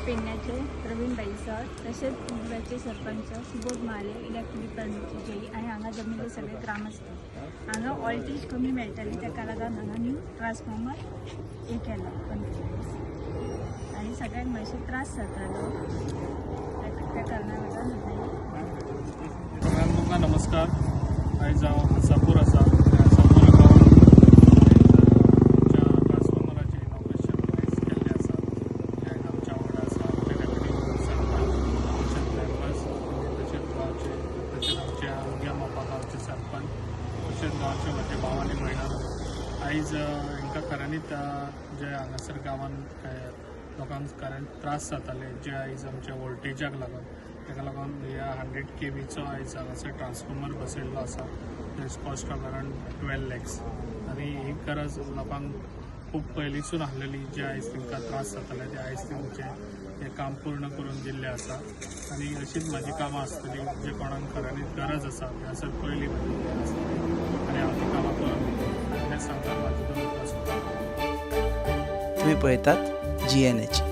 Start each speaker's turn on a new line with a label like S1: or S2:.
S1: पेडण्याचे प्रवीणबाई sir तसेच उगव्याचे सरपंच सुबोध माले electric डिपार्टमेंटचे जई आणि हांगा जमिल्ले सगळे ग्रामस्थ हांगा वॉल्टेज कमी मेळटाली त्या लागून हांगा न्यू ट्रान्सफॉर्मर हे केला आणि सगळ्यांक मातशे त्रास जातालो त्या कारणान लागून
S2: सगळ्यांना नमस्कार। आयज हांव आसापूर आसा आसापूर गांवांत ट्रान्सफॉर्मराचें इनॉग्रेशन आयज केल्लें आसा। आयज आमच्या वांगडा आसा आमचे डेप्युटी सरपंच तशेंच मेंबर्स तशेंच गांवचे तशेंच आमच्या उग्या मोपा गांवचे सरपंच तशेंच गांवचे म्हजे भाव आनी भयणां। आयज हांकां खऱ्यांनीच जे हांगासर गांवांत लोकांक खऱ्यांनी त्रास जाताले जे आयज आमच्या वोल्टेजाक लागून ताका लागून ह्या 100 kVचो आयज हांगासर ट्रान्सफॉर्मर बसयल्लो आसा। तेज कॉस्ट ऑफ अरावंड 12 lakhs आनी ही गरज लोकांक खूब पयलींसून आसलेली जे आयज तांकां त्रास जाताले ते आयज तेंचें हें काम पूर्ण करून दिल्लें आसा आनी अशीच म्हाजी कामां आसतली जे कोणाक खऱ्यांनी गरज आसा ते आसत पयलीं आसतली आनी हांव ती कामां करून दितलों हें सांगपाक म्हाजो दोन आसता।
S3: तुम्ही पळयतात GNH।